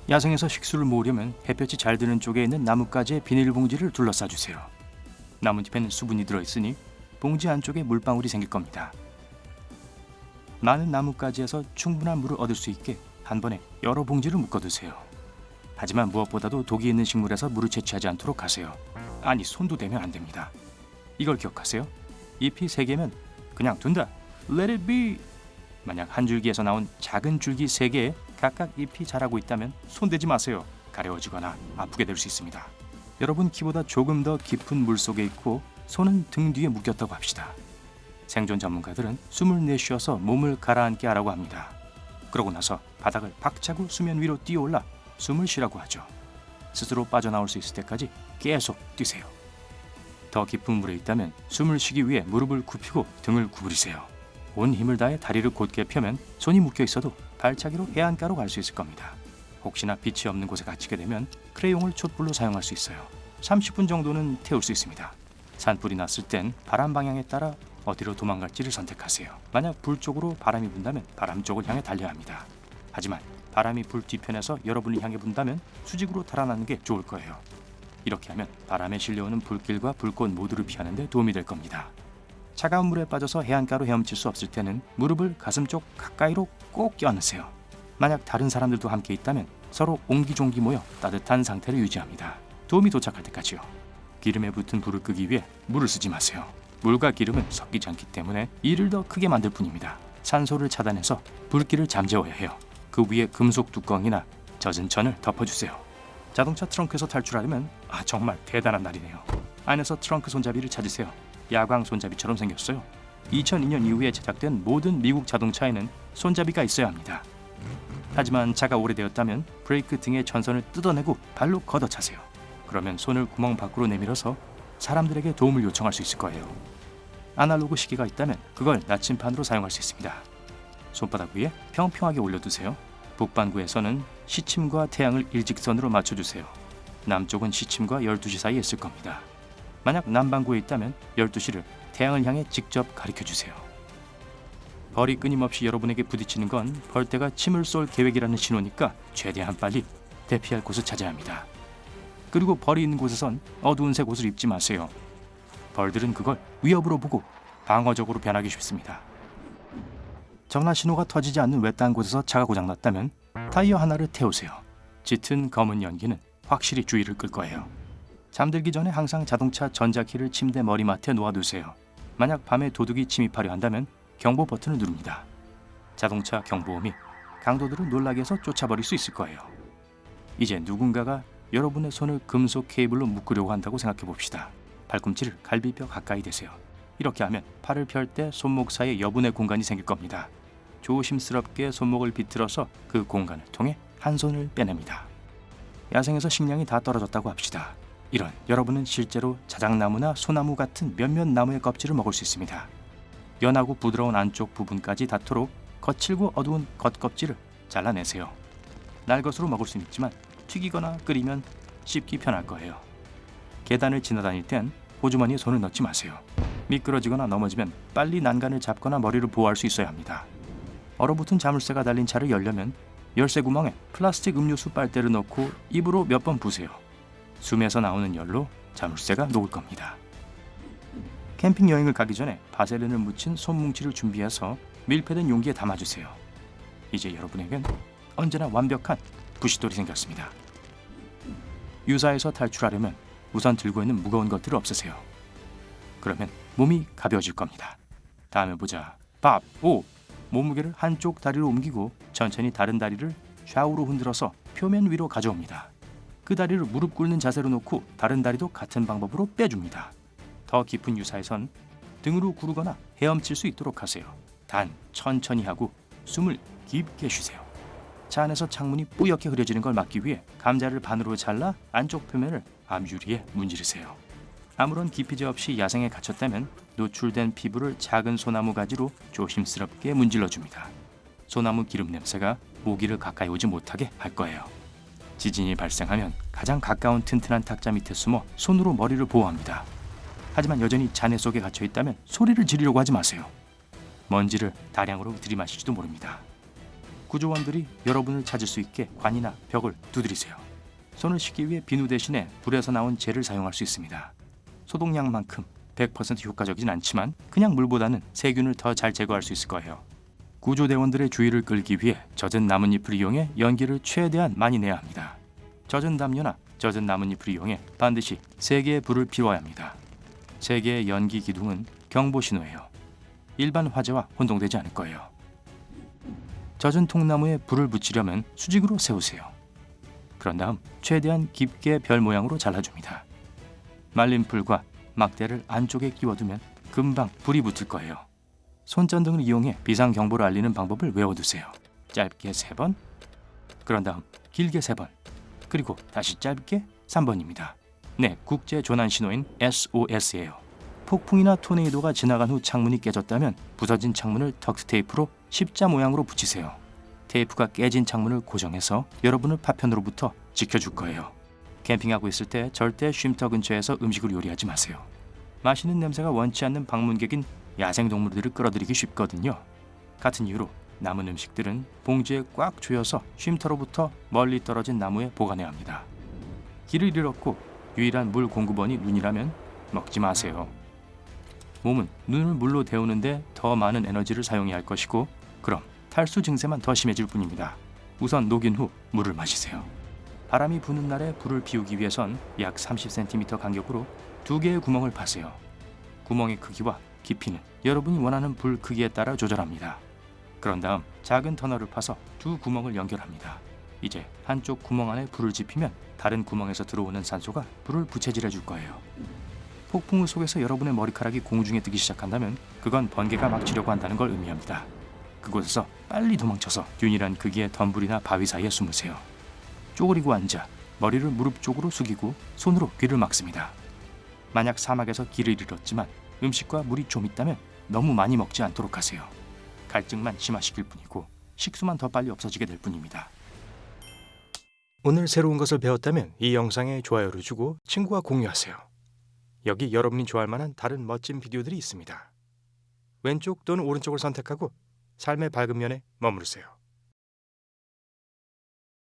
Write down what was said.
야생에서 식수를 모으려면 햇볕이 잘 드는 쪽에 있는 나뭇가지에 비닐봉지를 둘러싸주세요. 나뭇잎에는 수분이 들어있으니 봉지 안쪽에 물방울이 생길 겁니다. 많은 나뭇가지에서 충분한 물을 얻을 수 있게 한 번에 여러 봉지를 묶어두세요. 하지만 무엇보다도 독이 있는 식물에서 물을 채취하지 않도록 하세요. 아니, 손도 대면 안 됩니다. 이걸 기억하세요. 잎이 3개면 그냥 둔다. Let it be. 만약 한 줄기에서 나온 작은 줄기 3개에 각각 잎이 자라고 있다면 손대지 마세요. 가려워지거나 아프게 될 수 있습니다. 여러분 키보다 조금 더 깊은 물속에 있고 손은 등 뒤에 묶였다고 합시다. 생존 전문가들은 숨을 내쉬어서 몸을 가라앉게 하라고 합니다. 그러고 나서 바닥을 박차고 수면 위로 뛰어올라 숨을 쉬라고 하죠. 스스로 빠져나올 수 있을 때까지 계속 뛰세요. 더 깊은 물에 있다면 숨을 쉬기 위해 무릎을 굽히고 등을 구부리세요. 온 힘을 다해 다리를 곧게 펴면 손이 묶여 있어도 발차기로 해안가로 갈 수 있을 겁니다. 혹시나 빛이 없는 곳에 갇히게 되면 크레용을 촛불로 사용할 수 있어요. 30분 정도는 태울 수 있습니다. 산불이 났을 땐 바람 방향에 따라 어디로 도망갈지를 선택하세요. 만약 불 쪽으로 바람이 분다면 바람 쪽을 향해 달려야 합니다. 하지만 바람이 불 뒤편에서 여러분을 향해 분다면 수직으로 달아나는 게 좋을 거예요. 이렇게 하면 바람에 실려오는 불길과 불꽃 모두를 피하는 데 도움이 될 겁니다. 차가운 물에 빠져서 해안가로 헤엄칠 수 없을 때는 무릎을 가슴 쪽 가까이로 꼭 껴안으세요. 만약 다른 사람들도 함께 있다면 서로 옹기종기 모여 따뜻한 상태를 유지합니다. 도움이 도착할 때까지요. 기름에 붙은 불을 끄기 위해 물을 쓰지 마세요. 물과 기름은 섞이지 않기 때문에 이를 더 크게 만들 뿐입니다. 산소를 차단해서 불길을 잠재워야 해요. 그 위에 금속 뚜껑이나 젖은 천을 덮어주세요. 자동차 트렁크에서 탈출하려면 정말 대단한 날이네요. 안에서 트렁크 손잡이를 찾으세요. 야광 손잡이처럼 생겼어요. 2002년 이후에 제작된 모든 미국 자동차에는 손잡이가 있어야 합니다. 하지만 차가 오래되었다면 브레이크 등의 전선을 뜯어내고 발로 걷어차세요. 그러면 손을 구멍 밖으로 내밀어서 사람들에게 도움을 요청할 수 있을 거예요. 아날로그 시계가 있다면 그걸 나침판으로 사용할 수 있습니다. 손바닥 위에 평평하게 올려두세요. 북반구에서는 시침과 태양을 일직선으로 맞춰주세요. 남쪽은 시침과 12시 사이에 있을 겁니다. 만약 남반구에 있다면 12시를 태양을 향해 직접 가리켜주세요. 벌이 끊임없이 여러분에게 부딪히는 건 벌떼가 침을 쏠 계획이라는 신호니까 최대한 빨리 대피할 곳을 찾아야 합니다. 그리고 벌이 있는 곳에선 어두운 색 옷을 입지 마세요. 벌들은 그걸 위협으로 보고 방어적으로 변하기 쉽습니다. 전화 신호가 터지지 않는 외딴 곳에서 차가 고장났다면 타이어 하나를 태우세요. 짙은 검은 연기는 확실히 주의를 끌 거예요. 잠들기 전에 항상 자동차 전자키를 침대 머리맡에 놓아두세요. 만약 밤에 도둑이 침입하려 한다면 경보 버튼을 누릅니다. 자동차 경보음이 강도들을 놀라게 해서 쫓아버릴 수 있을 거예요. 이제 누군가가 여러분의 손을 금속 케이블로 묶으려고 한다고 생각해 봅시다. 발꿈치를 갈비뼈 가까이 대세요. 이렇게 하면 팔을 펼 때 손목 사이에 여분의 공간이 생길 겁니다. 조심스럽게 손목을 비틀어서 그 공간을 통해 한 손을 빼냅니다. 야생에서 식량이 다 떨어졌다고 합시다. 이런 여러분은 실제로 자작나무나 소나무 같은 몇몇 나무의 껍질을 먹을 수 있습니다. 연하고 부드러운 안쪽 부분까지 닿도록 거칠고 어두운 겉껍질을 잘라내세요. 날것으로 먹을 수는 있지만 튀기거나 끓이면 씹기 편할 거예요. 계단을 지나다닐 땐 호주머니에 손을 넣지 마세요. 미끄러지거나 넘어지면 빨리 난간을 잡거나 머리를 보호할 수 있어야 합니다. 얼어붙은 자물쇠가 달린 차를 열려면 열쇠 구멍에 플라스틱 음료수 빨대를 넣고 입으로 몇 번 부세요. 숨에서 나오는 열로 자물쇠가 녹을 겁니다. 캠핑 여행을 가기 전에 바셀린을 묻힌 손뭉치를 준비해서 밀폐된 용기에 담아주세요. 이제 여러분에겐 언제나 완벽한 부싯돌이 생겼습니다. 유사에서 탈출하려면 우선 들고 있는 무거운 것들을 없애세요. 그러면 몸이 가벼워질 겁니다. 다음에 보자. 밥 5. 몸무게를 한쪽 다리로 옮기고 천천히 다른 다리를 좌우로 흔들어서 표면 위로 가져옵니다. 그 다리를 무릎 꿇는 자세로 놓고 다른 다리도 같은 방법으로 빼줍니다. 더 깊은 유사에선 등으로 구르거나 헤엄칠 수 있도록 하세요. 단 천천히 하고 숨을 깊게 쉬세요. 차 안에서 창문이 뿌옇게 흐려지는 걸 막기 위해 감자를 반으로 잘라 안쪽 표면을 앞유리에 문지르세요. 아무런 기피제 없이 야생에 갇혔다면 노출된 피부를 작은 소나무 가지로 조심스럽게 문질러줍니다. 소나무 기름 냄새가 모기를 가까이 오지 못하게 할 거예요. 지진이 발생하면 가장 가까운 튼튼한 탁자 밑에 숨어 손으로 머리를 보호합니다. 하지만 여전히 잔해 속에 갇혀 있다면 소리를 지르려고 하지 마세요. 먼지를 다량으로 들이마실지도 모릅니다. 구조원들이 여러분을 찾을 수 있게 관이나 벽을 두드리세요. 손을 씻기 위해 비누 대신에 불에서 나온 젤을 사용할 수 있습니다. 소독약만큼 100% 효과적이진 않지만 그냥 물보다는 세균을 더 잘 제거할 수 있을 거예요. 구조대원들의 주의를 끌기 위해 젖은 나뭇잎을 이용해 연기를 최대한 많이 내야 합니다. 젖은 담요나 젖은 나뭇잎을 이용해 반드시 3개의 불을 피워야 합니다. 3개의 연기 기둥은 경보 신호예요. 일반 화재와 혼동되지 않을 거예요. 젖은 통나무에 불을 붙이려면 수직으로 세우세요. 그런 다음 최대한 깊게 별 모양으로 잘라줍니다. 말린 풀과 막대를 안쪽에 끼워두면 금방 불이 붙을 거예요. 손전등을 이용해 비상 경보를 알리는 방법을 외워두세요. 짧게 3번, 그런 다음 길게 3번, 그리고 다시 짧게 3번입니다. 네, 국제 조난 신호인 SOS예요. 폭풍이나 토네이도가 지나간 후 창문이 깨졌다면 부서진 창문을 덕트 테이프로 십자 모양으로 붙이세요. 테이프가 깨진 창문을 고정해서 여러분을 파편으로부터 지켜줄 거예요. 캠핑하고 있을 때 절대 쉼터 근처에서 음식을 요리하지 마세요. 맛있는 냄새가 원치 않는 방문객인 야생동물들을 끌어들이기 쉽거든요. 같은 이유로 남은 음식들은 봉지에 꽉 조여서 쉼터로부터 멀리 떨어진 나무에 보관해야 합니다. 길을 잃었고 유일한 물 공급원이 눈이라면 먹지 마세요. 몸은 눈을 물로 데우는데 더 많은 에너지를 사용해야 할 것이고 그럼 탈수 증세만 더 심해질 뿐입니다. 우선 녹인 후 물을 마시세요. 바람이 부는 날에 불을 피우기 위해선 약 30cm 간격으로 2개의 구멍을 파세요. 구멍의 크기와 깊이는 여러분이 원하는 불 크기에 따라 조절합니다. 그런 다음 작은 터널을 파서 2 구멍을 연결합니다. 이제 한쪽 구멍 안에 불을 지피면 다른 구멍에서 들어오는 산소가 불을 부채질해 줄 거예요. 폭풍우 속에서 여러분의 머리카락이 공중에 뜨기 시작한다면 그건 번개가 막 치려고 한다는 걸 의미합니다. 그곳에서 빨리 도망쳐서 균일한 크기의 덤불이나 바위 사이에 숨으세요. 쪼그리고 앉아 머리를 무릎 쪽으로 숙이고 손으로 귀를 막습니다. 만약 사막에서 길을 잃었지만 음식과 물이 좀 있다면 너무 많이 먹지 않도록 하세요. 갈증만 심화시킬 뿐이고 식수만 더 빨리 없어지게 될 뿐입니다. 오늘 새로운 것을 배웠다면 이 영상에 좋아요를 주고 친구와 공유하세요. 여기 여러분이 좋아할 만한 다른 멋진 비디오들이 있습니다. 왼쪽 또는 오른쪽을 선택하고 삶의 밝은 면에 머무르세요.